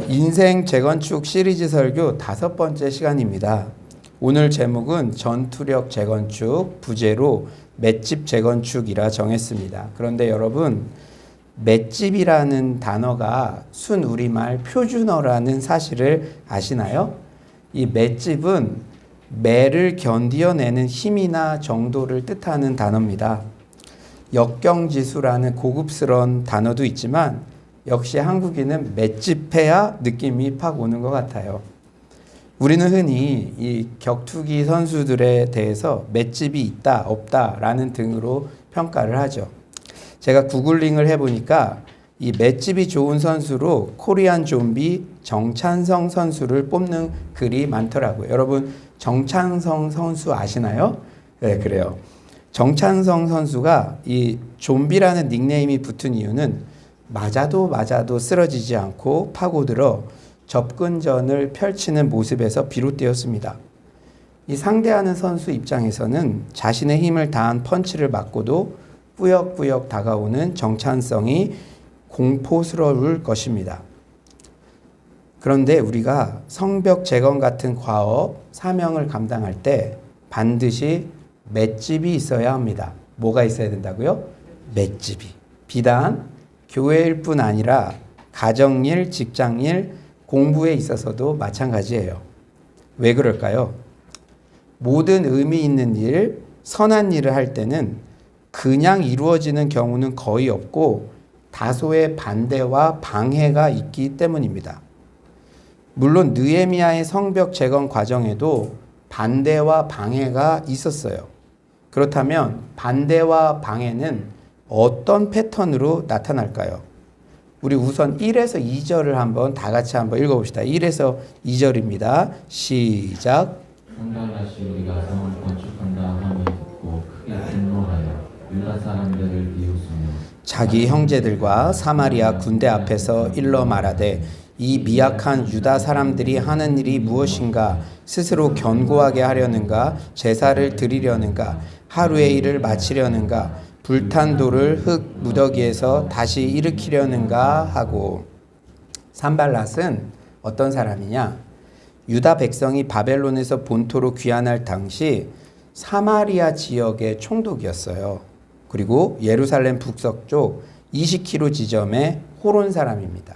인생 재건축 시리즈 설교 5번째 시간입니다. 오늘 제목은 전투력 재건축, 부제로 맷집 재건축이라 정했습니다. 그런데 여러분, 맷집이라는 단어가 순우리말 표준어라는 사실을 아시나요? 이 맷집은 매를 견디어내는 힘이나 정도를 뜻하는 단어입니다. 역경지수라는 고급스러운 단어도 있지만 역시 한국인은 맷집해야 느낌이 팍 오는 것 같아요. 우리는 흔히 이 격투기 선수들에 대해서 맷집이 있다, 없다 라는 등으로 평가를 하죠. 제가 구글링을 해보니까 이 맷집이 좋은 선수로 코리안 좀비 정찬성 선수를 뽑는 글이 많더라고요. 여러분, 정찬성 선수 아시나요? 네, 그래요. 정찬성 선수가 이 좀비라는 닉네임이 붙은 이유는 맞아도 쓰러지지 않고 파고들어 접근전을 펼치는 모습에서 비롯되었습니다. 이 상대하는 선수 입장에서는 자신의 힘을 다한 펀치를 맞고도 꾸역꾸역 다가오는 정찬성이 공포스러울 것입니다. 그런데 우리가 성벽 재건 같은 과업, 사명을 감당할 때 반드시 맷집이 있어야 합니다. 뭐가 있어야 된다고요? 맷집이. 비단 교회일 뿐 아니라 가정일, 직장일, 공부에 있어서도 마찬가지예요. 왜 그럴까요? 모든 의미 있는 일, 선한 일을 할 때는 그냥 이루어지는 경우는 거의 없고 다소의 반대와 방해가 있기 때문입니다. 물론 느헤미야의 성벽 재건 과정에도 반대와 방해가 있었어요. 그렇다면 반대와 방해는 어떤 패턴으로 나타날까요? 우리 우선 1에서 2절을 한번 다 같이 한번 읽어봅시다. 1에서 2절입니다. 시작. 한달같이 우리가 성을 건축한다 함을 듣고 크게 분노하여 유다 사람들을 비웃으며 자기 형제들과 사마리아 군대 앞에서 일러 말하되 이 미약한 유다 사람들이 하는 일이 무엇인가? 스스로 견고하게 하려는가? 제사를 드리려는가? 하루의 일을 마치려는가? 불탄 돌을 흙 무더기에서 다시 일으키려는가 하고. 산발랏은 어떤 사람이냐? 유다 백성이 바벨론에서 본토로 귀환할 당시 사마리아 지역의 총독이었어요. 그리고 예루살렘 북서쪽 20km 지점의 호론 사람입니다.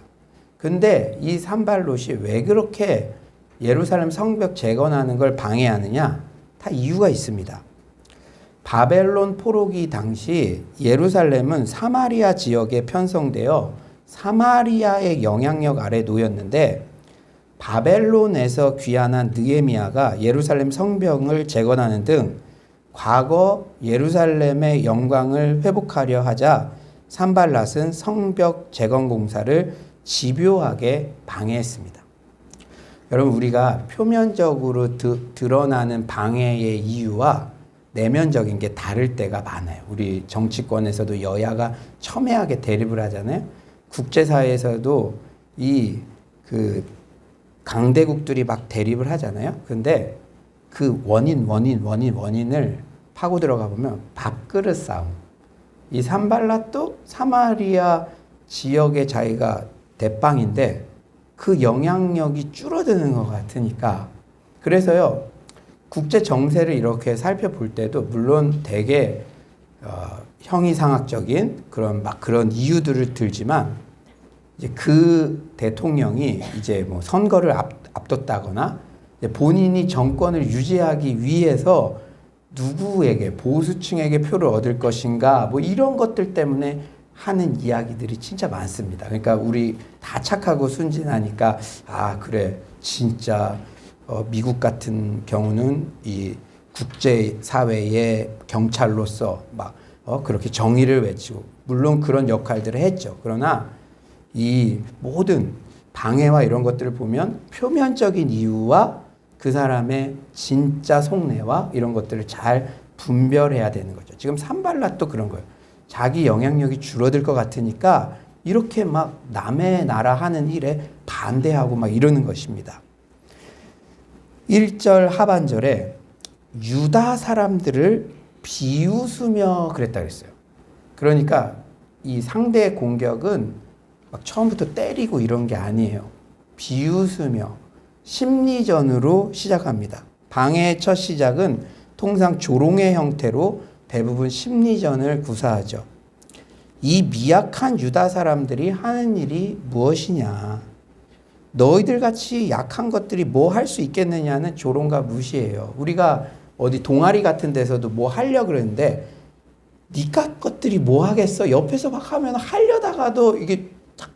근데 이 산발롯이 왜 그렇게 예루살렘 성벽 재건하는 걸 방해하느냐? 다 이유가 있습니다. 바벨론 포로기 당시 예루살렘은 사마리아 지역에 편성되어 사마리아의 영향력 아래 놓였는데 바벨론에서 귀환한 느헤미야가 예루살렘 성벽을 재건하는 등 과거 예루살렘의 영광을 회복하려 하자 산발랏은 성벽 재건 공사를 집요하게 방해했습니다. 여러분, 우리가 표면적으로 드러나는 방해의 이유와 내면적인 게 다를 때가 많아요. 우리 정치권에서도 여야가 첨예하게 대립을 하잖아요. 국제사회에서도 강대국들이 막 대립을 하잖아요. 근데 그 원인을 파고 들어가 보면 밥그릇 싸움. 이 산발랏도 사마리아 지역의 자기가 대빵인데 그 영향력이 줄어드는 것 같으니까. 그래서요, 국제 정세를 이렇게 살펴볼 때도 물론 되게 형이상학적인 그런 이유들을 들지만 이제 그 대통령이 이제 뭐 선거를 앞뒀다거나 이제 본인이 정권을 유지하기 위해서 누구에게 보수층에게 표를 얻을 것인가 뭐 이런 것들 때문에 하는 이야기들이 진짜 많습니다. 그러니까 우리 다 착하고 순진하니까 그래 진짜 미국 같은 경우는 이 국제사회의 경찰로서 막 그렇게 정의를 외치고 물론 그런 역할들을 했죠. 그러나 이 모든 방해와 이런 것들을 보면 표면적인 이유와 그 사람의 진짜 속내와 이런 것들을 잘 분별해야 되는 거죠. 지금 산발랏도 그런 거예요. 자기 영향력이 줄어들 것 같으니까 이렇게 막 남의 나라 하는 일에 반대하고 막 이러는 것입니다. 1절 하반절에 유다 사람들을 비웃으며 그랬다 그랬어요. 그러니까 이 상대의 공격은 막 처음부터 때리고 이런 게 아니에요. 비웃으며 심리전으로 시작합니다. 방해의 첫 시작은 통상 조롱의 형태로 대부분 심리전을 구사하죠. 이 미약한 유다 사람들이 하는 일이 무엇이냐? 너희들 같이 약한 것들이 뭐 할 수 있겠느냐는 조롱과 무시예요. 우리가 어디 동아리 같은 데서도 뭐 하려고 그러는데 니까 것들이 뭐 하겠어? 옆에서 막 하면 하려다가도 이게 탁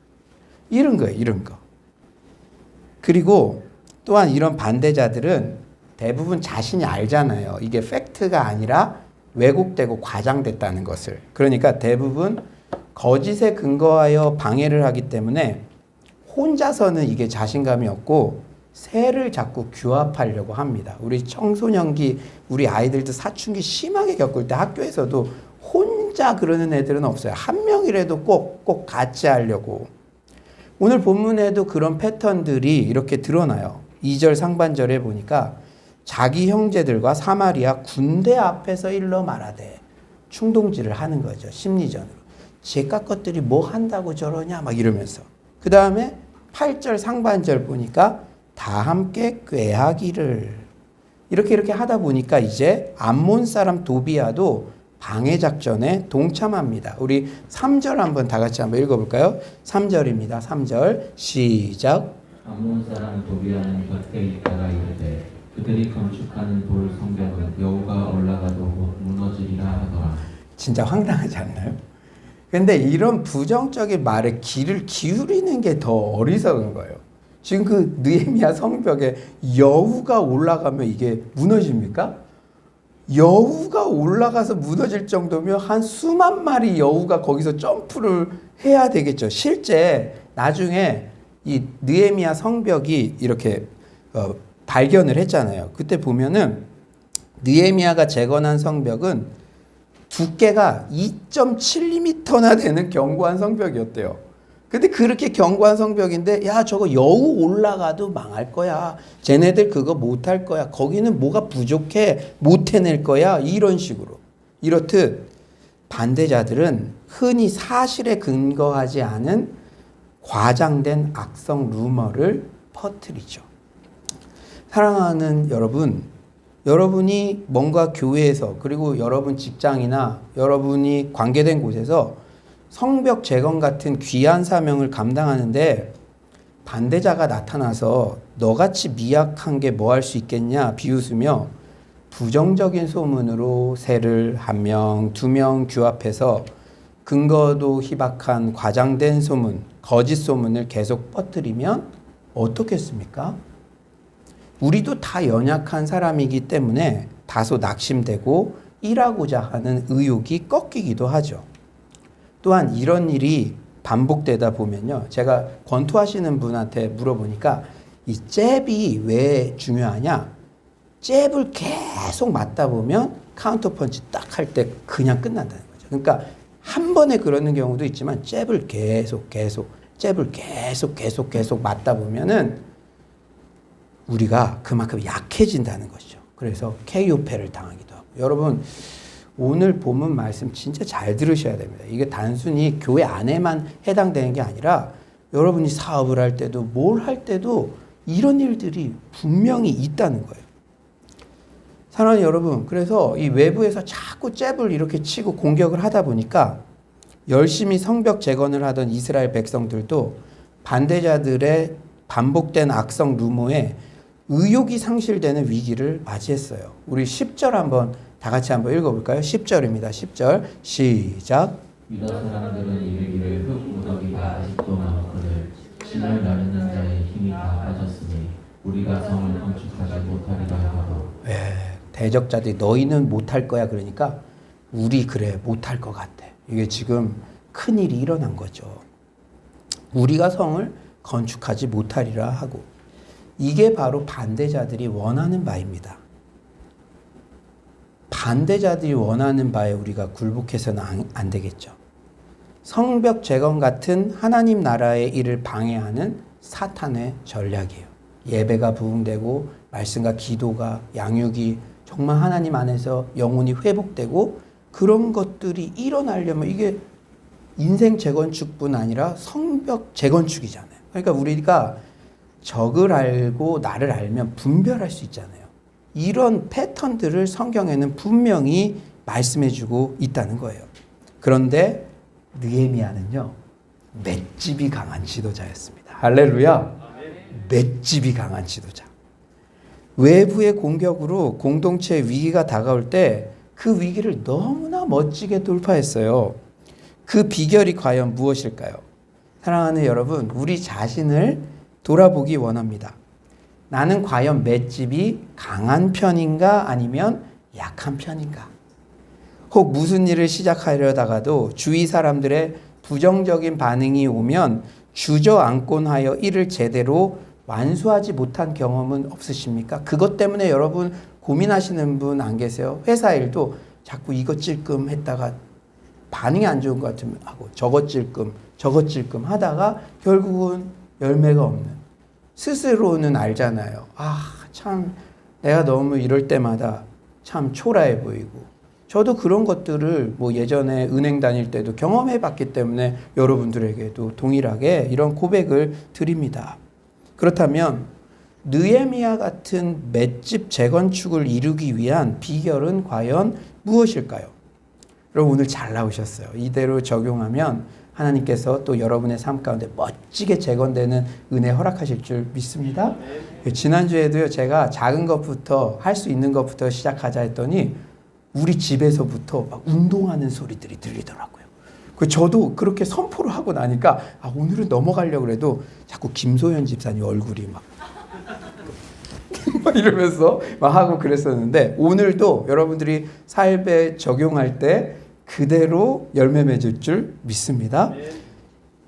이런 거예요. 이런 거. 그리고 또한 이런 반대자들은 대부분 자신이 알잖아요. 이게 팩트가 아니라 왜곡되고 과장됐다는 것을. 그러니까 대부분 거짓에 근거하여 방해를 하기 때문에 혼자서는 이게 자신감이 없고 새를 자꾸 규합하려고 합니다. 우리 청소년기, 우리 아이들도 사춘기 심하게 겪을 때 학교에서도 혼자 그러는 애들은 없어요. 한 명이라도 꼭 같이 하려고. 오늘 본문에도 그런 패턴들이 이렇게 드러나요. 2절 상반절에 보니까 자기 형제들과 사마리아 군대 앞에서 일러 말하되 충동질을 하는 거죠. 심리전으로. 제깟 것들이 뭐 한다고 저러냐 막 이러면서. 그 다음에 8절 상반절 보니까 다 함께 꾀하기를 이렇게 하다 보니까 이제 암몬 사람 도비아도 방해 작전에 동참합니다. 우리 3절 한번 다 같이 한번 읽어볼까요? 3절입니다. 3절 시작. 암몬 사람 도비아는 곁에 있다가 이르되 그들이 건축하는 돌 성벽은 여호가 올라가도 못 무너지리라 하더라. 진짜 황당하지 않나요? 근데 이런 부정적인 말에 귀를 기울이는 게 더 어리석은 거예요. 지금 그 느헤미야 성벽에 여우가 올라가면 이게 무너집니까? 여우가 올라가서 무너질 정도면 한 수만 마리 여우가 거기서 점프를 해야 되겠죠. 실제 나중에 이 느헤미야 성벽이 이렇게 발견을 했잖아요. 그때 보면은 느헤미야가 재건한 성벽은 두께가 2.7m나 되는 견고한 성벽이었대요. 근데 그렇게 견고한 성벽인데 야 저거 여우 올라가도 망할 거야. 쟤네들 그거 못할 거야. 거기는 뭐가 부족해. 못 해낼 거야. 이런 식으로. 이렇듯 반대자들은 흔히 사실에 근거하지 않은 과장된 악성 루머를 퍼뜨리죠. 사랑하는 여러분, 여러분이 뭔가 교회에서 그리고 여러분 직장이나 여러분이 관계된 곳에서 성벽 재건 같은 귀한 사명을 감당하는데 반대자가 나타나서 너같이 미약한 게 뭐 할 수 있겠냐 비웃으며 부정적인 소문으로 새를 1명, 2명 규합해서 근거도 희박한 과장된 소문, 거짓 소문을 계속 퍼뜨리면 어떻겠습니까? 우리도 다 연약한 사람이기 때문에 다소 낙심되고 일하고자 하는 의욕이 꺾이기도 하죠. 또한 이런 일이 반복되다 보면요. 제가 권투하시는 분한테 물어보니까 이 잽이 왜 중요하냐? 잽을 계속 맞다 보면 카운터 펀치 딱 할 때 그냥 끝난다는 거죠. 그러니까 한 번에 그러는 경우도 있지만 잽을 계속 잽을 계속 맞다 보면은 우리가 그만큼 약해진다는 것이죠. 그래서 KO패를 당하기도 하고. 여러분 오늘 본문 말씀 진짜 잘 들으셔야 됩니다. 이게 단순히 교회 안에만 해당되는 게 아니라 여러분이 사업을 할 때도 뭘 할 때도 이런 일들이 분명히 있다는 거예요. 사랑하는 여러분, 그래서 이 외부에서 자꾸 잽을 이렇게 치고 공격을 하다 보니까 열심히 성벽 재건을 하던 이스라엘 백성들도 반대자들의 반복된 악성 루머에 의욕이 상실되는 위기를 맞이했어요. 우리 10절 한번 다 같이 한번 읽어볼까요? 10절입니다. 10절 시작. 유다 사람들은 이르기를 흙 무더기가 아직도 많거늘 신을 나르는 자의 힘이 다 빠졌으니 우리가 성을 건축하지 못하리라 하고. 대적자들이 너희는 못할 거야 그러니까 우리 그래 못할 것 같아. 이게 지금 큰일이 일어난 거죠. 우리가 성을 건축하지 못하리라 하고. 이게 바로 반대자들이 원하는 바입니다. 반대자들이 원하는 바에 우리가 굴복해서는 안 되겠죠. 성벽 재건 같은 하나님 나라의 일을 방해하는 사탄의 전략이에요. 예배가 부흥되고 말씀과 기도가 양육이 정말 하나님 안에서 영혼이 회복되고 그런 것들이 일어나려면 이게 인생 재건축뿐 아니라 성벽 재건축이잖아요. 그러니까 우리가 적을 알고 나를 알면 분별할 수 있잖아요. 이런 패턴들을 성경에는 분명히 말씀해주고 있다는 거예요. 그런데 느헤미야는요, 맷집이 강한 지도자였습니다. 할렐루야. 맷집이 강한 지도자. 외부의 공격으로 공동체 위기가 다가올 때 그 위기를 너무나 멋지게 돌파했어요. 그 비결이 과연 무엇일까요? 사랑하는 여러분, 우리 자신을 돌아보기 원합니다. 나는 과연 맷집이 강한 편인가 아니면 약한 편인가? 혹 무슨 일을 시작하려다가도 주위 사람들의 부정적인 반응이 오면 주저앉곤 하여 이를 제대로 완수하지 못한 경험은 없으십니까? 그것 때문에 여러분 고민하시는 분 안 계세요? 회사 일도 자꾸 이것 찔끔 했다가 반응이 안 좋은 것 같으면 하고 저것 찔끔 하다가 결국은 열매가 없는, 스스로는 알잖아요. 참 내가 너무 이럴 때마다 참 초라해 보이고, 저도 그런 것들을 뭐 예전에 은행 다닐 때도 경험해 봤기 때문에 여러분들에게도 동일하게 이런 고백을 드립니다. 그렇다면 느헤미야 같은 맷집 재건축을 이루기 위한 비결은 과연 무엇일까요? 여러분 오늘 잘 나오셨어요. 이대로 적용하면 하나님께서 또 여러분의 삶 가운데 멋지게 재건되는 은혜 허락하실 줄 믿습니다. 지난주에도요, 제가 작은 것부터 할 수 있는 것부터 시작하자 했더니 우리 집에서부터 막 운동하는 소리들이 들리더라고요. 저도 그렇게 선포를 하고 나니까 오늘은 넘어가려고 해도 자꾸 김소연 집사님 얼굴이 막 이러면서 막 하고 그랬었는데, 오늘도 여러분들이 삶에 적용할 때 그대로 열매 맺을 줄 믿습니다.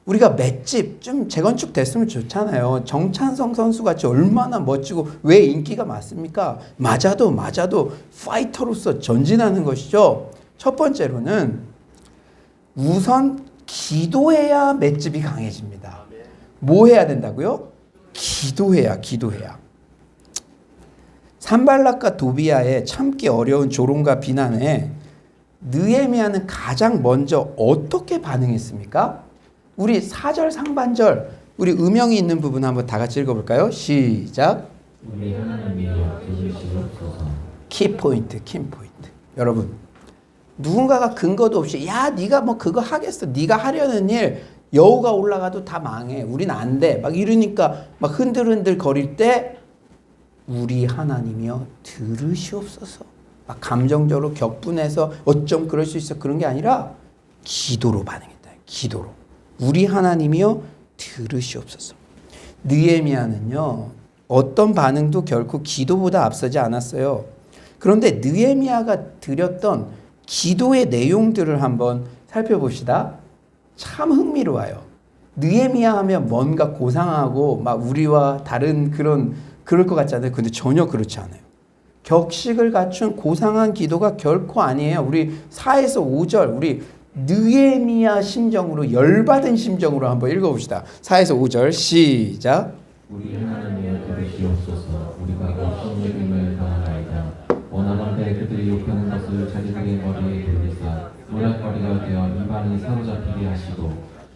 우리가 맷집 좀 재건축 됐으면 좋잖아요. 정찬성 선수 같이 얼마나 멋지고 왜 인기가 많습니까? 맞아도 파이터로서 전진하는 것이죠. 첫 번째로는 우선 기도해야 맷집이 강해집니다. 뭐 해야 된다고요? 기도해야. 산발락과 도비아의 참기 어려운 조롱과 비난에 느헤미야는 가장 먼저 어떻게 반응했습니까? 우리 4절 상반절, 우리 음영이 있는 부분 한번 다 같이 읽어볼까요? 시작. 우리 하나님이여 도우시옵소서. 키포인트. 여러분, 누군가가 근거도 없이 네가 뭐 그거 하겠어, 네가 하려는 일 여우가 올라가도 다 망해, 우린 안 돼, 막 이러니까 막 흔들흔들 거릴 때 우리 하나님이여 들으시옵소서, 막 감정적으로 격분해서 어쩜 그럴 수 있어, 그런 게 아니라 기도로 반응했다. 기도로. 우리 하나님이여 들으시옵소서. 느헤미야는요, 어떤 반응도 결코 기도보다 앞서지 않았어요. 그런데 느헤미야가 드렸던 기도의 내용들을 한번 살펴봅시다. 참 흥미로워요. 느헤미야 하면 뭔가 고상하고 막 우리와 다른 그럴 것 같지 않아요? 근데 전혀 그렇지 않아요. 격식을 갖춘 고상한 기도가 결코 아니에요. 우리 4에서 5절, 우리 느헤미야 심정으로, 열받은 심정으로 한번 읽어봅시다. 4에서 5절 시작. 우리 하나님이여 들으시옵소서. 우리가 욕심내김을 당하나이다. 원하건대 그들이 욕하는 것을 자기들의 머리에 돌리사 노략거리가 되어 이방이 사로잡히게 하시고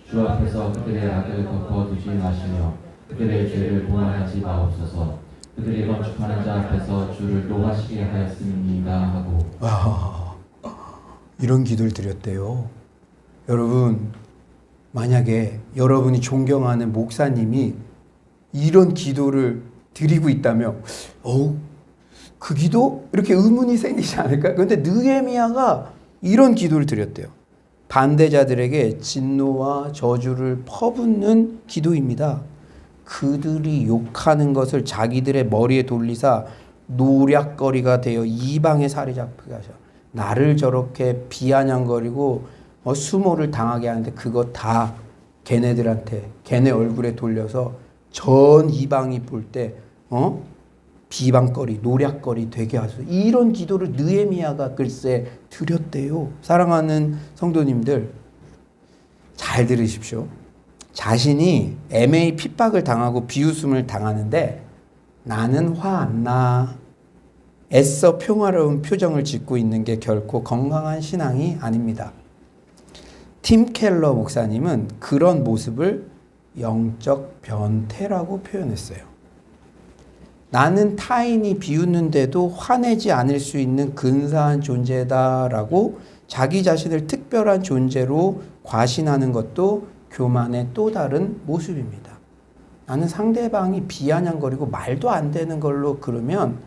주 앞에서 그들의 악을 덮어두지 마시며 그들의 죄를 보완하지 마옵소서. 그들이 건축하는 자 앞에서 주를 노하시게 하였습니다 하고. 이런 기도를 드렸대요. 여러분, 만약에 여러분이 존경하는 목사님이 이런 기도를 드리고 있다면 그 기도? 이렇게 의문이 생기지 않을까요? 그런데 느헤미야가 이런 기도를 드렸대요. 반대자들에게 진노와 저주를 퍼붓는 기도입니다. 그들이 욕하는 것을 자기들의 머리에 돌리사 노략거리가 되어 이방에 살이 잡히게 하셔. 나를 저렇게 비아냥거리고 수모를 당하게 하는데 그거 다 걔네들한테, 걔네 얼굴에 돌려서 전 이방이 볼 때 비방거리, 노략거리 되게 하소서. 이런 기도를 느헤미야가 글쎄 드렸대요. 사랑하는 성도님들, 잘 들으십시오. 자신이 애매히 핍박을 당하고 비웃음을 당하는데 나는 화 안 나, 애써 평화로운 표정을 짓고 있는 게 결코 건강한 신앙이 아닙니다. 팀 켈러 목사님은 그런 모습을 영적 변태라고 표현했어요. 나는 타인이 비웃는데도 화내지 않을 수 있는 근사한 존재다라고 자기 자신을 특별한 존재로 과신하는 것도 교만의 또 다른 모습입니다. 나는 상대방이 비아냥거리고 말도 안 되는 걸로 그러면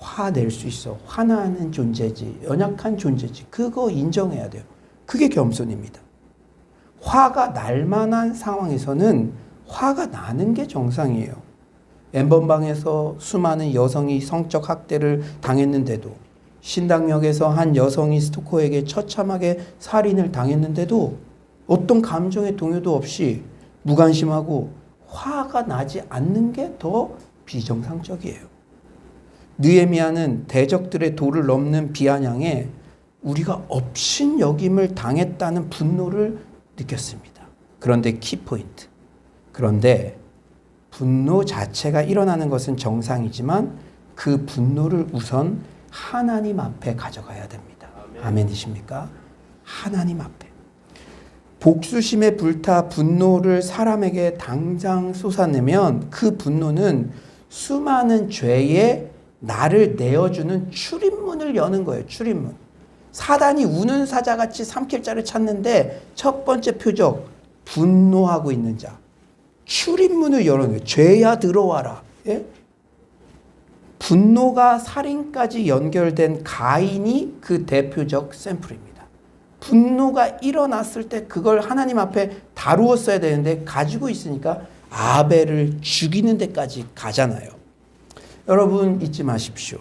화낼 수 있어. 화나는 존재지. 연약한 존재지. 그거 인정해야 돼요. 그게 겸손입니다. 화가 날 만한 상황에서는 화가 나는 게 정상이에요. N번방에서 수많은 여성이 성적 학대를 당했는데도, 신당역에서 한 여성이 스토커에게 처참하게 살인을 당했는데도 어떤 감정의 동요도 없이 무관심하고 화가 나지 않는 게 더 비정상적이에요. 느헤미야는 대적들의 도를 넘는 비아냥에 우리가 업신여김을 당했다는 분노를 느꼈습니다. 그런데 키포인트. 그런데 분노 자체가 일어나는 것은 정상이지만 그 분노를 우선 하나님 앞에 가져가야 됩니다. 아멘이십니까? 하나님 앞에. 복수심에 불타 분노를 사람에게 당장 쏟아내면 그 분노는 수많은 죄에 나를 내어주는 출입문을 여는 거예요. 출입문. 사단이 우는 사자같이 삼킬 자를 찾는데 첫 번째 표적, 분노하고 있는 자. 출입문을 여는 거예요. 죄야 들어와라. 예? 분노가 살인까지 연결된 가인이 그 대표적 샘플입니다. 분노가 일어났을 때 그걸 하나님 앞에 다루었어야 되는데 가지고 있으니까 아벨을 죽이는 데까지 가잖아요. 여러분 잊지 마십시오.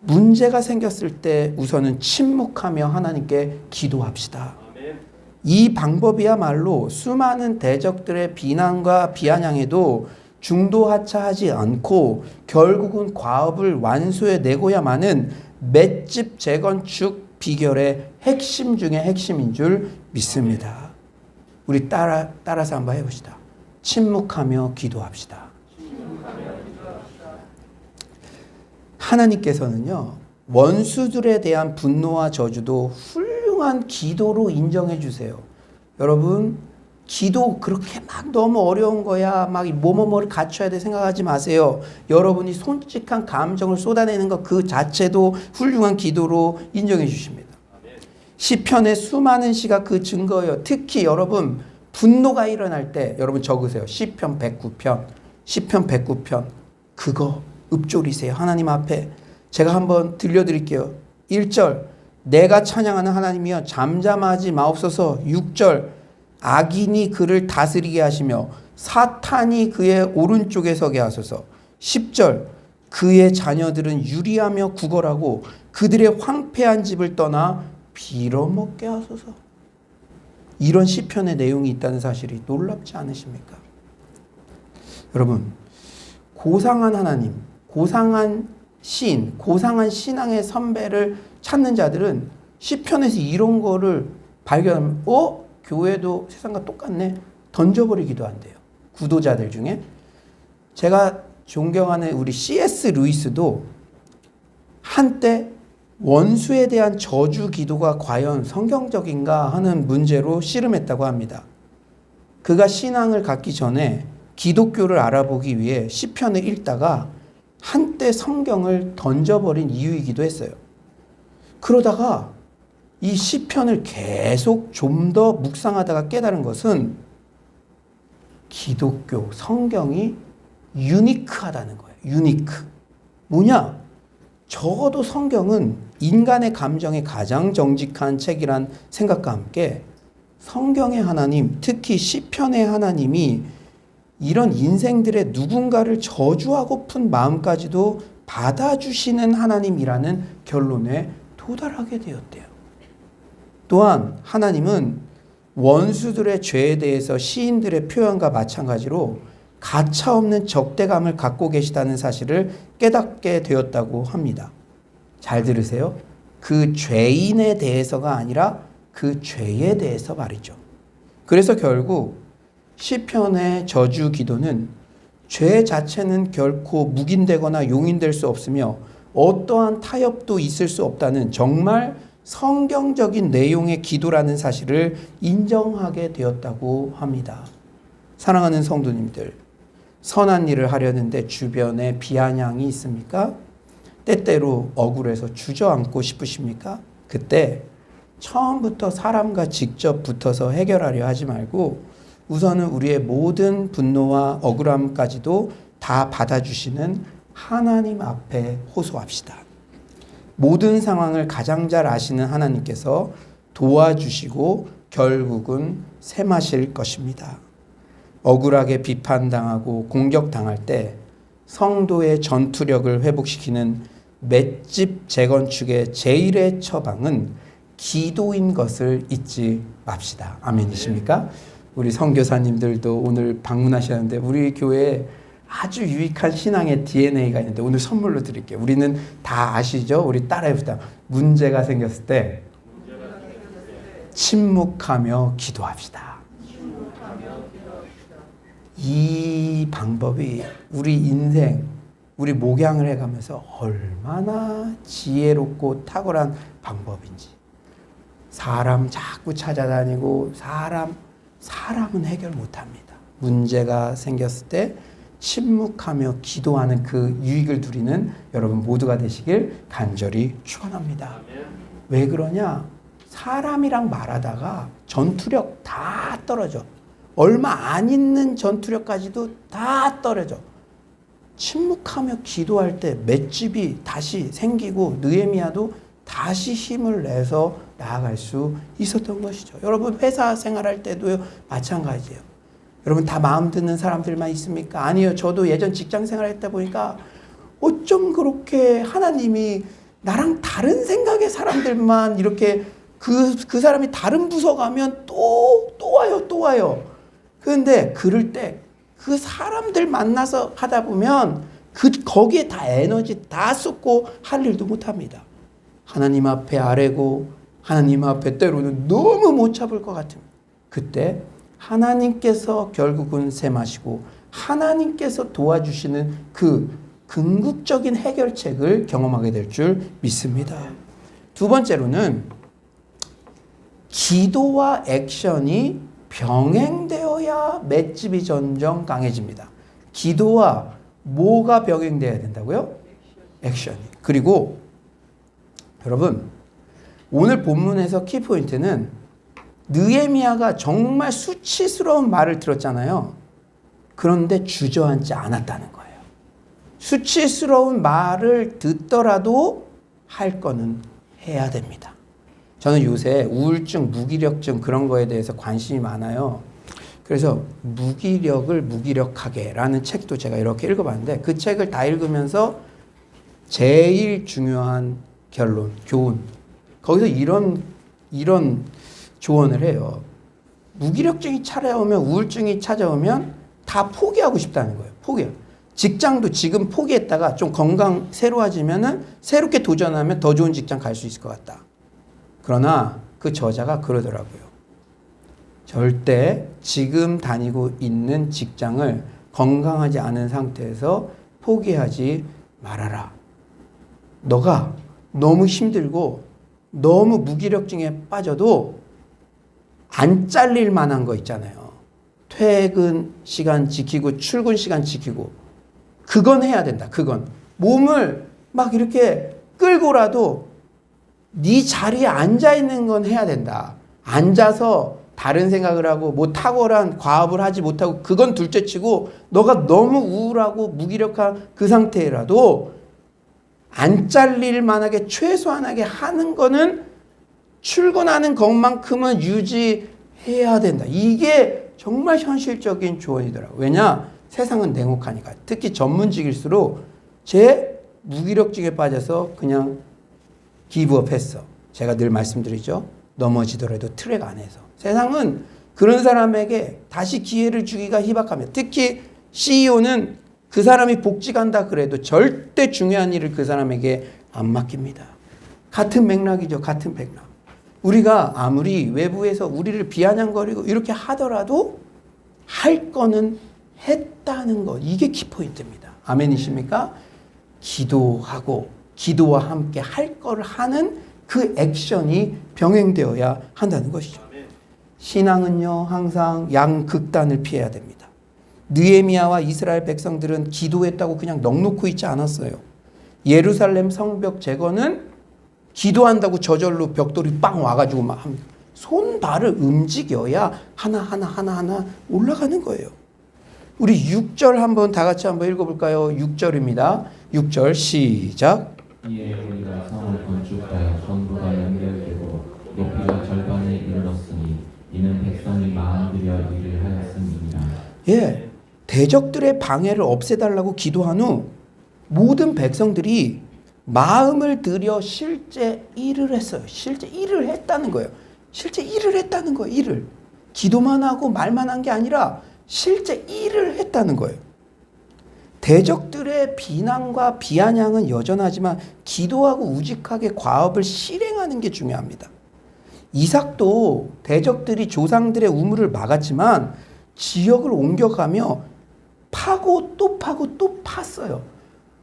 문제가 생겼을 때 우선은 침묵하며 하나님께 기도합시다. 이 방법이야말로 수많은 대적들의 비난과 비아냥에도 중도하차하지 않고 결국은 과업을 완수해내고야마는 맷집 재건축 비결의 핵심 중에 핵심인 줄 믿습니다. 우리 따라서 한번 해봅시다. 침묵하며 기도합시다. 하나님께서는요, 원수들에 대한 분노와 저주도 훌륭한 기도로 인정해 주세요. 여러분, 기도 그렇게 막 너무 어려운 거야, 막 뭐뭐뭐를 갖춰야 돼 생각하지 마세요. 여러분이 솔직한 감정을 쏟아내는 것 그 자체도 훌륭한 기도로 인정해 주십니다. 시편의 수많은 시가 그 증거예요. 특히 여러분, 분노가 일어날 때 여러분 적으세요. 시편 109편, 시편 109편. 그거 읊조리세요. 하나님 앞에. 제가 한번 들려드릴게요. 1절, 내가 찬양하는 하나님이여 잠잠하지 마옵소서. 6절, 악인이 그를 다스리게 하시며 사탄이 그의 오른쪽에 서게 하소서. 10절, 그의 자녀들은 유리하며 구걸하고 그들의 황폐한 집을 떠나 빌어먹게 하소서. 이런 시편의 내용이 있다는 사실이 놀랍지 않으십니까? 여러분, 고상한 하나님, 고상한 시인, 고상한 신앙의 선배를 찾는 자들은 시편에서 이런 거를 발견하면 교회도 세상과 똑같네? 던져버리기도 한대요. 구도자들 중에. 제가 존경하는 우리 C.S. 루이스도 한때 원수에 대한 저주 기도가 과연 성경적인가 하는 문제로 씨름했다고 합니다. 그가 신앙을 갖기 전에 기독교를 알아보기 위해 시편을 읽다가 한때 성경을 던져버린 이유이기도 했어요. 그러다가 이 시편을 계속 좀 더 묵상하다가 깨달은 것은 기독교 성경이 유니크하다는 거예요. 유니크. 뭐냐? 적어도 성경은 인간의 감정에 가장 정직한 책이란 생각과 함께 성경의 하나님, 특히 시편의 하나님이 이런 인생들의 누군가를 저주하고픈 마음까지도 받아주시는 하나님이라는 결론에 도달하게 되었대요. 또한 하나님은 원수들의 죄에 대해서 시인들의 표현과 마찬가지로 가차없는 적대감을 갖고 계시다는 사실을 깨닫게 되었다고 합니다. 잘 들으세요. 그 죄인에 대해서가 아니라 그 죄에 대해서 말이죠. 그래서 결국 시편의 저주 기도는 죄 자체는 결코 묵인되거나 용인될 수 없으며 어떠한 타협도 있을 수 없다는 정말 성경적인 내용의 기도라는 사실을 인정하게 되었다고 합니다. 사랑하는 성도님들, 선한 일을 하려는데 주변에 비아냥이 있습니까? 때때로 억울해서 주저앉고 싶으십니까? 그때 처음부터 사람과 직접 붙어서 해결하려 하지 말고 우선은 우리의 모든 분노와 억울함까지도 다 받아주시는 하나님 앞에 호소합시다. 모든 상황을 가장 잘 아시는 하나님께서 도와주시고 결국은 샘하실 것입니다. 억울하게 비판당하고 공격당할 때 성도의 전투력을 회복시키는 맷집 재건축의 제일의 처방은 기도인 것을 잊지 맙시다. 아멘이십니까? 우리 선교사님들도 오늘 방문하셨는데 우리 교회에 아주 유익한 신앙의 DNA가 있는데 오늘 선물로 드릴게요. 우리는 다 아시죠? 우리 따라해봅시다. 문제가 생겼을 때 침묵하며 기도합시다. 이 방법이 우리 인생, 우리 목양을 해가면서 얼마나 지혜롭고 탁월한 방법인지. 사람 자꾸 찾아다니고 사람은 해결 못합니다. 문제가 생겼을 때 침묵하며 기도하는 그 유익을 누리는 여러분 모두가 되시길 간절히 축원합니다. 왜 그러냐? 사람이랑 말하다가 전투력 다 떨어져. 얼마 안 있는 전투력까지도 다 떨어져. 침묵하며 기도할 때 맷집이 다시 생기고 느헤미야도 다시 힘을 내서 나아갈 수 있었던 것이죠. 여러분 회사 생활할 때도 마찬가지예요. 여러분 다 마음 듣는 사람들만 있습니까? 아니요. 저도 예전 직장 생활했다 보니까 어쩜 그렇게 하나님이 나랑 다른 생각의 사람들만 이렇게 그 사람이 다른 부서 가면 또 와요. 그런데 그럴 때 그 사람들 만나서 하다 보면 거기에 다 에너지 다 쏟고 할 일도 못 합니다. 하나님 앞에 아뢰고 하나님 앞에 때로는 너무 못 잡을 것 같은 그때 하나님께서 결국은 샘하시고 하나님께서 도와주시는 그 궁극적인 해결책을 경험하게 될 줄 믿습니다. 두 번째로는 기도와 액션이 병행되어야 맷집이 점점 강해집니다. 기도와 뭐가 병행되어야 된다고요? 액션이. 그리고 여러분 오늘 본문에서 키포인트는 느헤미야가 정말 수치스러운 말을 들었잖아요. 그런데 주저앉지 않았다는 거예요. 수치스러운 말을 듣더라도 할 거는 해야 됩니다. 저는 요새 우울증, 무기력증 그런 거에 대해서 관심이 많아요. 그래서 무기력을 무기력하게라는 책도 제가 이렇게 읽어봤는데 그 책을 다 읽으면서 제일 중요한 결론, 교훈. 거기서 이런 조언을 해요. 무기력증이 찾아오면 우울증이 찾아오면 다 포기하고 싶다는 거예요. 포기해요. 직장도 지금 포기했다가 좀 건강 새로워지면은 새롭게 도전하면 더 좋은 직장 갈 수 있을 것 같다. 그러나 그 저자가 그러더라고요. 절대 지금 다니고 있는 직장을 건강하지 않은 상태에서 포기하지 말아라. 너가 너무 힘들고 너무 무기력증에 빠져도 안 잘릴 만한 거 있잖아요. 퇴근 시간 지키고 출근 시간 지키고 그건 해야 된다. 그건 몸을 막 이렇게 끌고라도 네 자리에 앉아 있는 건 해야 된다. 앉아서 다른 생각을 하고 뭐 탁월한 과업을 하지 못하고 그건 둘째치고 너가 너무 우울하고 무기력한 그 상태라도 안 잘릴 만하게 최소한하게 하는 거는 출근하는 것만큼은 유지해야 된다. 이게 정말 현실적인 조언이더라고요. 왜냐? 세상은 냉혹하니까. 특히 전문직일수록 제 무기력증에 빠져서 그냥 기브업 했어. 제가 늘 말씀드리죠. 넘어지더라도 트랙 안에서. 세상은 그런 사람에게 다시 기회를 주기가 희박합니다. 특히 CEO는 그 사람이 복직한다 그래도 절대 중요한 일을 그 사람에게 안 맡깁니다. 같은 맥락이죠. 같은 맥락. 우리가 아무리 외부에서 우리를 비아냥거리고 이렇게 하더라도 할 거는 했다는 것. 이게 키포인트입니다. 아멘이십니까? 기도하고 기도와 함께 할 거를 하는 그 액션이 병행되어야 한다는 것이죠. 신앙은요 항상 양극단을 피해야 됩니다. 느헤미야와 이스라엘 백성들은 기도했다고 그냥 넋놓고 있지 않았어요. 예루살렘 성벽 재건은 기도한다고 저절로 벽돌이 빵 와가지고 막 합니다. 손발을 움직여야 하나 올라가는 거예요. 우리 6절 한번 다 같이 한번 읽어볼까요? 6절입니다. 6절 시작. 이에 우리가 성을 건축하여 전부가 연결되고 높이가 절반에 이르렀으니 이는 백성이 마음 들여 일을 하였음이니라. 예, 대적들의 방해를 없애달라고 기도한 후 모든 백성들이 마음을 들여 실제 일을 했어요. 실제 일을 했다는 거예요. 실제 일을 했다는 거예요. 일을. 기도만 하고 말만 한 게 아니라 실제 일을 했다는 거예요. 대적들의 비난과 비아냥은 여전하지만 기도하고 우직하게 과업을 실행하는 게 중요합니다. 이삭도 대적들이 조상들의 우물을 막았지만 지역을 옮겨가며 파고 또 팠어요.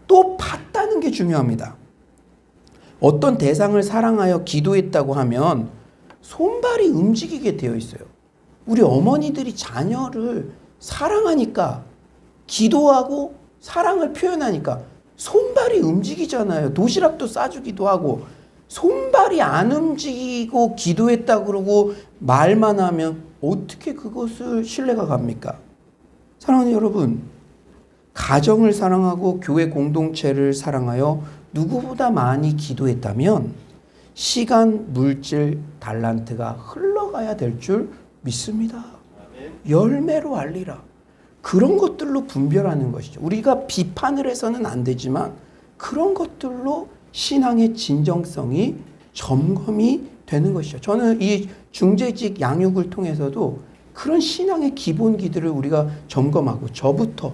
또 팠다는 게 중요합니다. 어떤 대상을 사랑하여 기도했다고 하면 손발이 움직이게 되어 있어요. 우리 어머니들이 자녀를 사랑하니까 기도하고 사랑을 표현하니까 손발이 움직이잖아요. 도시락도 싸주기도 하고. 손발이 안 움직이고 기도했다 그러고 말만 하면 어떻게 그것을 신뢰가 갑니까? 사랑하는 여러분, 가정을 사랑하고 교회 공동체를 사랑하여 누구보다 많이 기도했다면 시간, 물질, 달란트가 흘러가야 될 줄 믿습니다. 열매로 알리라. 그런 것들로 분별하는 것이죠. 우리가 비판을 해서는 안 되지만 그런 것들로 신앙의 진정성이 점검이 되는 것이죠. 저는 이 중재직 양육을 통해서도 그런 신앙의 기본기들을 우리가 점검하고 저부터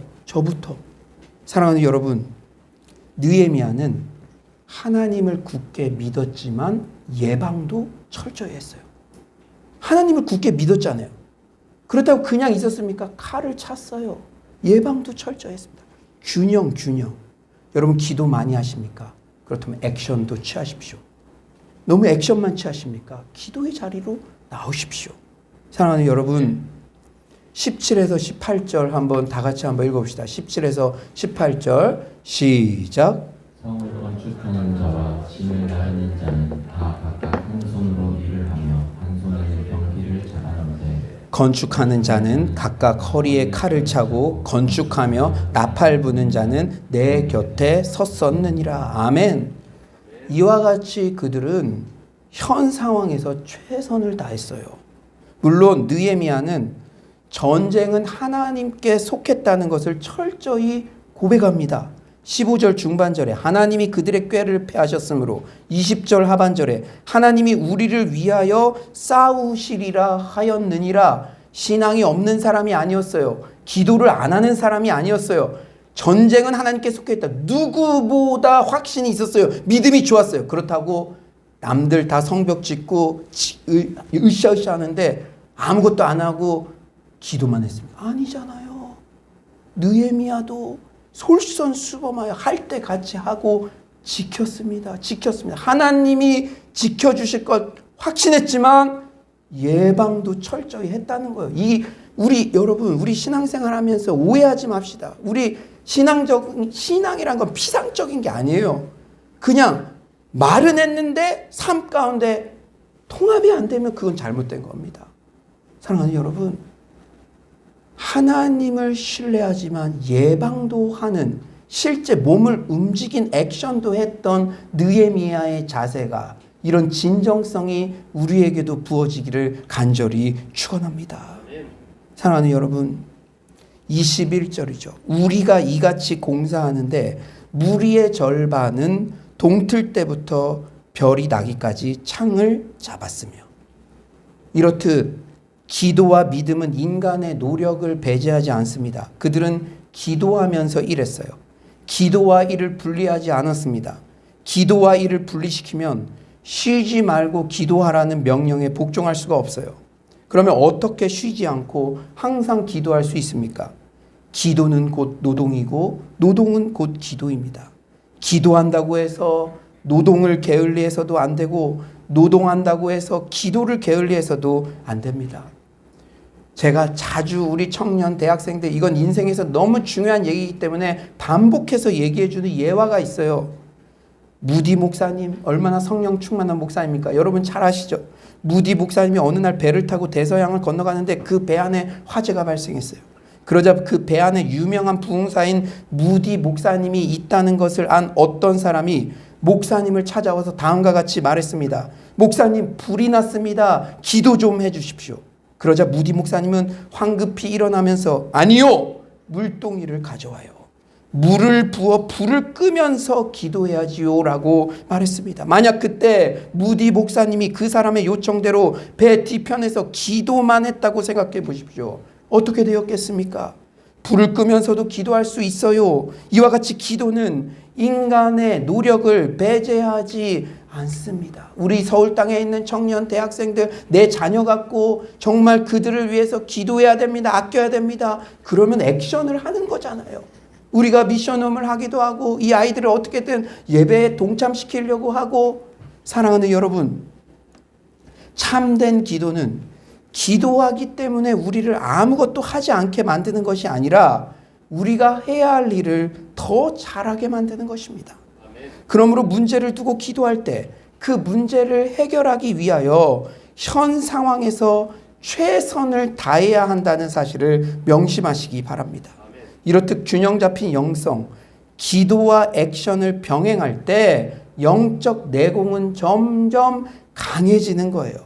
사랑하는 여러분, 느헤미야는 하나님을 굳게 믿었지만 예방도 철저히 했어요. 하나님을 굳게 믿었잖아요. 그렇다고 그냥 있었습니까? 칼을 찼어요. 예방도 철저히 했습니다. 균형. 여러분 기도 많이 하십니까? 그렇다면 액션도 취하십시오. 너무 액션만 취하십니까? 기도의 자리로 나오십시오. 사랑하는 여러분, 17에서 18절 한번 다 같이 한번 읽어봅시다. 17에서 18절 시작. 성을 건축하는 자와 짐을 나르는 자는 다 각각 한 손으로 일을 하며 한 손에는 병기를 잡았는데 건축하는 자는 각각 허리에 칼을 차고 건축하며 나팔 부는 자는 내 곁에 섰었느니라. 아멘. 이와 같이 그들은 현 상황에서 최선을 다했어요. 물론 느헤미야는 전쟁은 하나님께 속했다는 것을 철저히 고백합니다. 15절 중반절에 하나님이 그들의 꾀를 패하셨으므로 20절 하반절에 하나님이 우리를 위하여 싸우시리라 하였느니라. 신앙이 없는 사람이 아니었어요. 기도를 안 하는 사람이 아니었어요. 전쟁은 하나님께 속했다. 누구보다 확신이 있었어요. 믿음이 좋았어요. 그렇다고 남들 다 성벽 짓고 으쌰으쌰 하는데 아무것도 안 하고 기도만 했습니다. 아니잖아요. 느헤미야도 솔선수범하여 할 때 같이 하고 지켰습니다. 하나님이 지켜주실 것 확신했지만 예방도 철저히 했다는 거예요. 여러분, 우리 신앙생활 하면서 오해하지 맙시다. 우리 신앙이란 건 피상적인 게 아니에요. 그냥 말은 했는데 삶 가운데 통합이 안 되면 그건 잘못된 겁니다. 사랑하는 여러분, 하나님을 신뢰하지만 예방도 하는, 실제 몸을 움직인 액션도 했던 느헤미야의 자세가, 이런 진정성이 우리에게도 부어지기를 간절히 축원합니다. 사랑하는 여러분, 21절이죠. 우리가 이같이 공사하는데 무리의 절반은 동틀 때부터 별이 나기까지 창을 잡았으며. 이렇듯 기도와 믿음은 인간의 노력을 배제하지 않습니다. 그들은 기도하면서 일했어요. 기도와 일을 분리하지 않았습니다. 기도와 일을 분리시키면 쉬지 말고 기도하라는 명령에 복종할 수가 없어요. 그러면 어떻게 쉬지 않고 항상 기도할 수 있습니까? 기도는 곧 노동이고 노동은 곧 기도입니다. 기도한다고 해서 노동을 게을리해서도 안 되고 노동한다고 해서 기도를 게을리해서도 안 됩니다. 제가 자주 우리 청년 대학생들, 이건 인생에서 너무 중요한 얘기이기 때문에 반복해서 얘기해주는 예화가 있어요. 무디 목사님, 얼마나 성령 충만한 목사입니까? 여러분 잘 아시죠? 무디 목사님이 어느 날 배를 타고 대서양을 건너가는데 그 배 안에 화재가 발생했어요. 그러자 그 배 안에 유명한 부흥사인 무디 목사님이 있다는 것을 안 어떤 사람이 목사님을 찾아와서 다음과 같이 말했습니다. 목사님, 불이 났습니다. 기도 좀 해주십시오. 그러자 무디 목사님은 황급히 일어나면서 아니요, 물동이를 가져와요. 물을 부어 불을 끄면서 기도해야지요 라고 말했습니다. 만약 그때 무디 목사님이 그 사람의 요청대로 배 뒤편에서 기도만 했다고 생각해 보십시오. 어떻게 되었겠습니까? 불을 끄면서도 기도할 수 있어요. 이와 같이 기도는 인간의 노력을 배제하지 않습니다. 우리 서울 땅에 있는 청년 대학생들, 내 자녀 갖고 정말 그들을 위해서 기도해야 됩니다. 아껴야 됩니다. 그러면 액션을 하는 거잖아요. 우리가 미션홈을 하기도 하고 이 아이들을 어떻게든 예배에 동참시키려고 하고. 사랑하는 여러분, 참된 기도는 기도하기 때문에 우리를 아무것도 하지 않게 만드는 것이 아니라 우리가 해야 할 일을 더 잘하게 만드는 것입니다. 그러므로 문제를 두고 기도할 때 그 문제를 해결하기 위하여 현 상황에서 최선을 다해야 한다는 사실을 명심하시기 바랍니다. 이렇듯 균형 잡힌 영성, 기도와 액션을 병행할 때 영적 내공은 점점 강해지는 거예요.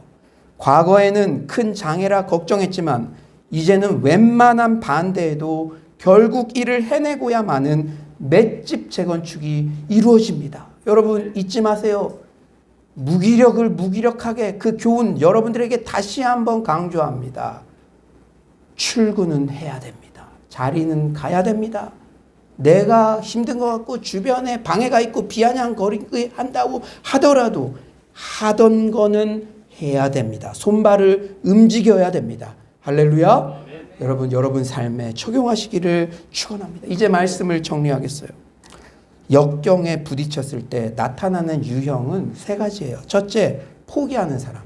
과거에는 큰 장애라 걱정했지만 이제는 웬만한 반대에도 결국 이를 해내고야만은 맷집 재건축이 이루어집니다. 여러분 잊지 마세요. 무기력을 무기력하게, 그 교훈 여러분들에게 다시 한번 강조합니다. 출근은 해야 됩니다. 자리는 가야 됩니다. 내가 힘든 것 같고 주변에 방해가 있고 비아냥거리게 한다고 하더라도 하던 거는 해야 됩니다. 손발을 움직여야 됩니다. 할렐루야. 여러분 삶에 적용하시기를 축원합니다. 이제 말씀을 정리하겠어요. 역경에 부딪혔을 때 나타나는 유형은 세 가지예요. 첫째, 포기하는 사람.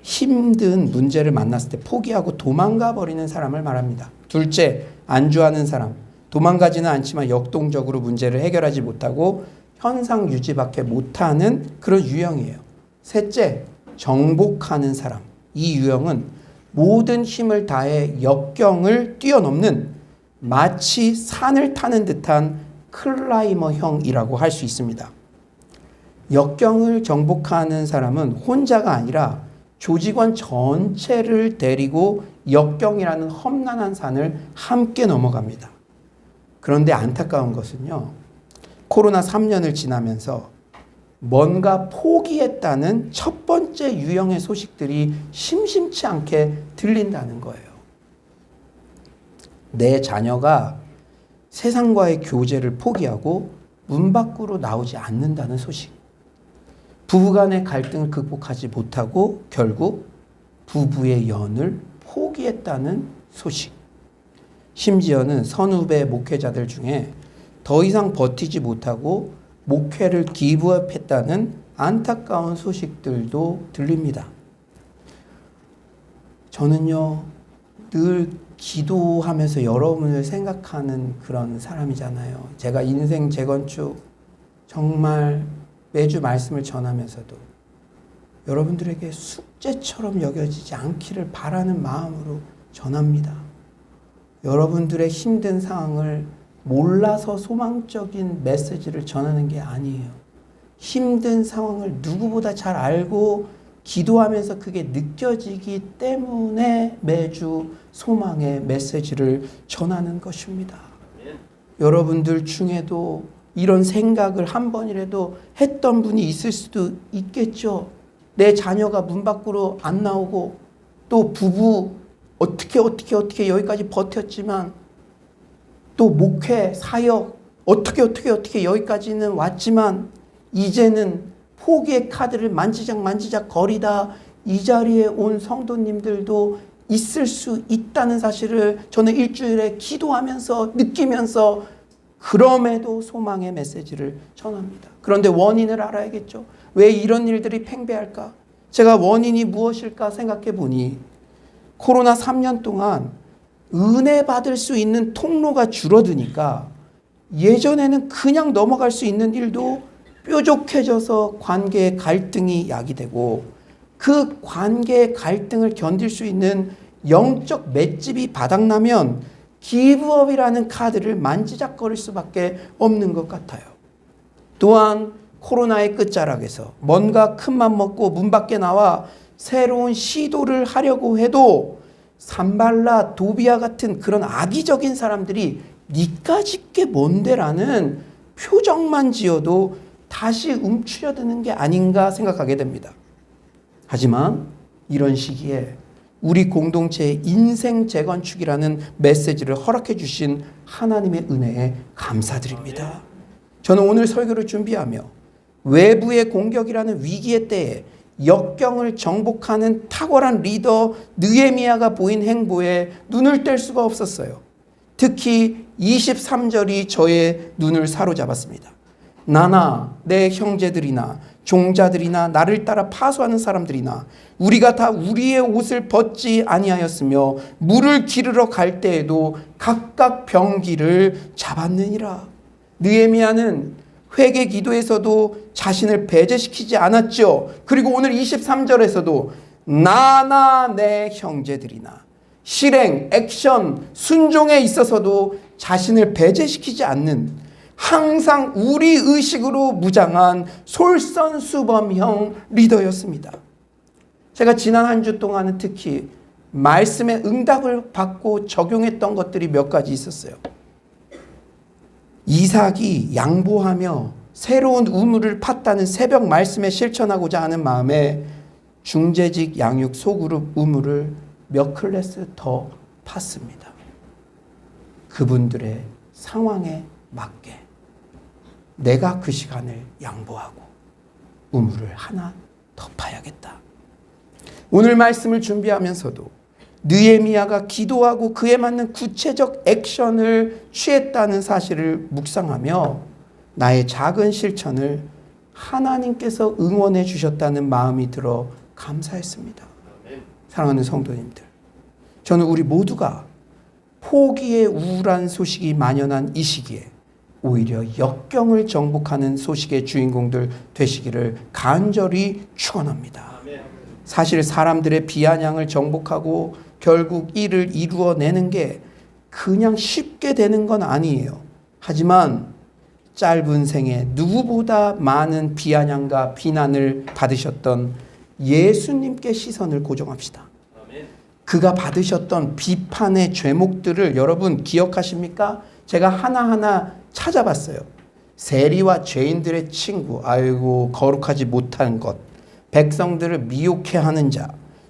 힘든 문제를 만났을 때 포기하고 도망가 버리는 사람을 말합니다. 둘째, 안주하는 사람. 도망가지는 않지만 역동적으로 문제를 해결하지 못하고 현상 유지밖에 못하는 그런 유형이에요. 셋째, 정복하는 사람. 이 유형은 모든 힘을 다해 역경을 뛰어넘는 마치 산을 타는 듯한 클라이머형이라고 할 수 있습니다. 역경을 정복하는 사람은 혼자가 아니라 조직원 전체를 데리고 역경이라는 험난한 산을 함께 넘어갑니다. 그런데 안타까운 것은요, 코로나 3년을 지나면서 뭔가 포기했다는 첫 번째 유형의 소식들이 심심치 않게 들린다는 거예요. 내 자녀가 세상과의 교제를 포기하고 문 밖으로 나오지 않는다는 소식. 부부간의 갈등을 극복하지 못하고 결국 부부의 연을 포기했다는 소식. 심지어는 선후배 목회자들 중에 더 이상 버티지 못하고 목회를 기브업했다는 안타까운 소식들도 들립니다. 저는요, 늘 기도하면서 여러분을 생각하는 그런 사람이잖아요. 제가 인생 재건축 정말 매주 말씀을 전하면서도 여러분들에게 숙제처럼 여겨지지 않기를 바라는 마음으로 전합니다. 여러분들의 힘든 상황을 몰라서 소망적인 메시지를 전하는 게 아니에요. 힘든 상황을 누구보다 잘 알고 기도하면서 그게 느껴지기 때문에 매주 소망의 메시지를 전하는 것입니다. 여러분들 중에도 이런 생각을 한 번이라도 했던 분이 있을 수도 있겠죠. 내 자녀가 문 밖으로 안 나오고 또 부부 어떻게 여기까지 버텼지만 또 목회, 사역 어떻게 여기까지는 왔지만 이제는 포기의 카드를 만지작 거리다 이 자리에 온 성도님들도 있을 수 있다는 사실을 저는 일주일에 기도하면서 느끼면서 그럼에도 소망의 메시지를 전합니다. 그런데 원인을 알아야겠죠. 왜 이런 일들이 팽배할까? 제가 원인이 무엇일까 생각해 보니 코로나 3년 동안 은혜 받을 수 있는 통로가 줄어드니까 예전에는 그냥 넘어갈 수 있는 일도 뾰족해져서 관계의 갈등이 야기되고 그 관계의 갈등을 견딜 수 있는 영적 맷집이 바닥나면 기브업이라는 카드를 만지작거릴 수밖에 없는 것 같아요. 또한 코로나의 끝자락에서 뭔가 큰맘 먹고 문 밖에 나와 새로운 시도를 하려고 해도 산발라, 도비아 같은 그런 악의적인 사람들이 니까짓 게 뭔데라는 표정만 지어도 다시 움츠려드는 게 아닌가 생각하게 됩니다. 하지만 이런 시기에 우리 공동체의 인생 재건축이라는 메시지를 허락해 주신 하나님의 은혜에 감사드립니다. 저는 오늘 설교를 준비하며 외부의 공격이라는 위기의 때에 역경을 정복하는 탁월한 리더 느헤미야가 보인 행보에 눈을 뗄 수가 없었어요. 특히 23절이 저의 눈을 사로잡았습니다. 나나 내 형제들이나 종자들이나 나를 따라 파수하는 사람들이나 우리가 다 우리의 옷을 벗지 아니하였으며 물을 기르러 갈 때에도 각각 병기를 잡았느니라. 느헤미야는 회개 기도에서도 자신을 배제시키지 않았죠. 그리고 오늘 23절에서도 나나 내 형제들이나 실행, 액션, 순종에 있어서도 자신을 배제시키지 않는 항상 우리 의식으로 무장한 솔선수범형 리더였습니다. 제가 지난 한 주 동안은 특히 말씀의 응답을 받고 적용했던 것들이 몇 가지 있었어요. 이삭이 양보하며 새로운 우물을 팠다는 새벽 말씀에 실천하고자 하는 마음에 중재직 양육 소그룹 우물을 몇 클래스 더 팠습니다. 그분들의 상황에 맞게 내가 그 시간을 양보하고 우물을 하나 더 파야겠다. 오늘 말씀을 준비하면서도 느헤미야가 기도하고 그에 맞는 구체적 액션을 취했다는 사실을 묵상하며 나의 작은 실천을 하나님께서 응원해 주셨다는 마음이 들어 감사했습니다. 사랑하는 성도님들, 저는 우리 모두가 포기의 우울한 소식이 만연한 이 시기에 오히려 역경을 정복하는 소식의 주인공들 되시기를 간절히 축원합니다. 사실 사람들의 비아냥을 정복하고 결국 이를 이루어내는 게 그냥 쉽게 되는 건 아니에요. 하지만 짧은 생에 누구보다 많은 비아냥과 비난을 받으셨던 예수님께 시선을 고정합시다. 그가 받으셨던 비판의 죄목들을 여러분 기억하십니까? 제가 하나하나 찾아봤어요. 세리와 죄인들의 친구, 아이고 거룩하지 못한 것, 백성들을 미혹해 하는 자,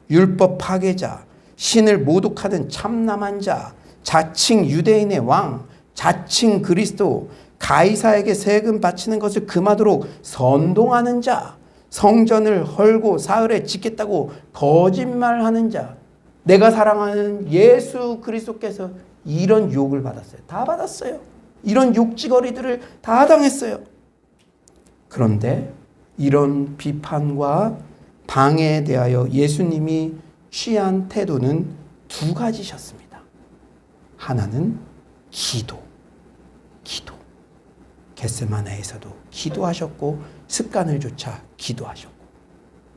율법 파괴자, 신을 모독하는 참남한 자, 자칭 유대인의 왕, 자칭 그리스도, 가이사에게 세금 바치는 것을 금하도록 선동하는 자, 성전을 헐고 사흘에 짓겠다고 거짓말하는 자, 내가 사랑하는 예수 그리스도께서 이런 욕을 받았어요. 다 받았어요. 이런 욕지거리들을 다 당했어요. 그런데 이런 비판과 방해에 대하여 예수님이 취한 태도는 두 가지셨습니다. 하나는 기도. 겟세마네에서도 기도하셨고 습관을 좇아 기도하셨고,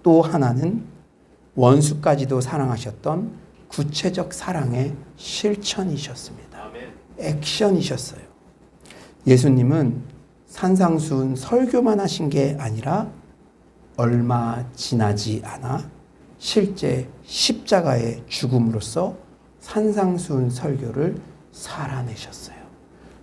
또 하나는 원수까지도 사랑하셨던 구체적 사랑의 실천이셨습니다. 액션이셨어요. 예수님은 산상수훈 설교만 하신 게 아니라 얼마 지나지 않아 실제 십자가의 죽음으로써 산상수훈 설교를 살아내셨어요.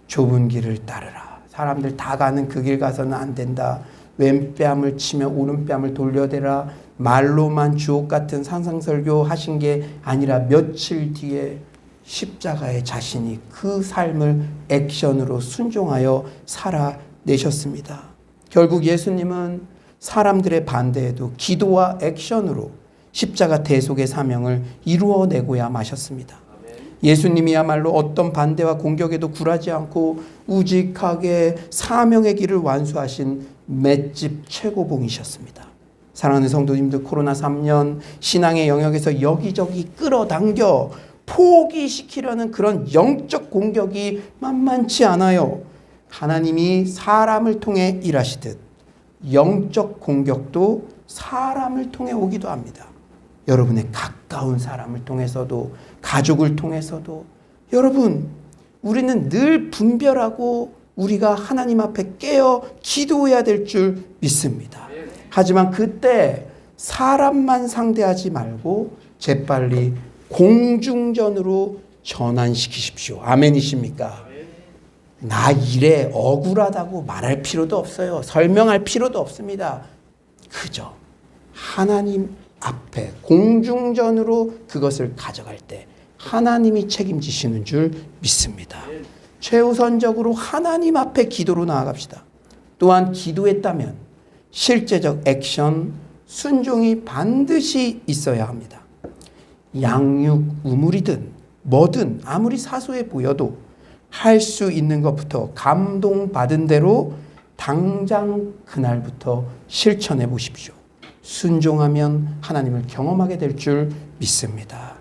좁은 길을 따르라. 사람들 다 가는 그 길 가서는 안 된다. 왼뺨을 치며 오른뺨을 돌려대라. 말로만 주옥 같은 산상설교 하신 게 아니라 며칠 뒤에 십자가의 자신이 그 삶을 액션으로 순종하여 살아내셨습니다. 결국 예수님은 사람들의 반대에도 기도와 액션으로 십자가 대속의 사명을 이루어내고야 마셨습니다. 예수님이야말로 어떤 반대와 공격에도 굴하지 않고 우직하게 사명의 길을 완수하신 맷집 최고봉이셨습니다. 사랑하는 성도님들, 코로나 3년 신앙의 영역에서 여기저기 끌어당겨 포기시키려는 그런 영적 공격이 만만치 않아요. 하나님이 사람을 통해 일하시듯 영적 공격도 사람을 통해 오기도 합니다. 여러분의 가까운 사람을 통해서도, 가족을 통해서도. 여러분, 우리는 늘 분별하고 우리가 하나님 앞에 깨어 기도해야 될 줄 믿습니다. 하지만 그때 사람만 상대하지 말고 재빨리 공중전으로 전환시키십시오. 아멘이십니까? 나 이래 억울하다고 말할 필요도 없어요. 설명할 필요도 없습니다. 그저 하나님 앞에 공중전으로 그것을 가져갈 때 하나님이 책임지시는 줄 믿습니다. 최우선적으로 하나님 앞에 기도로 나아갑시다. 또한 기도했다면 실제적 액션, 순종이 반드시 있어야 합니다. 양육 우물이든 뭐든 아무리 사소해 보여도 할 수 있는 것부터 감동받은 대로 당장 그날부터 실천해 보십시오. 순종하면 하나님을 경험하게 될 줄 믿습니다.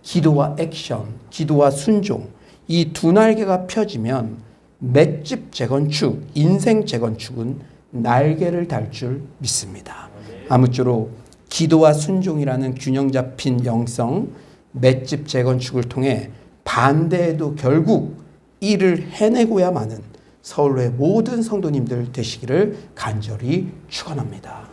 기도와 액션, 기도와 순종, 이 두 날개가 펴지면 맷집 재건축, 인생 재건축은 날개를 달 줄 믿습니다. 아무쪼록 기도와 순종이라는 균형 잡힌 영성, 맷집 재건축을 통해 반대에도 결국 일을 해내고야마는 서울의 모든 성도님들 되시기를 간절히 축원합니다.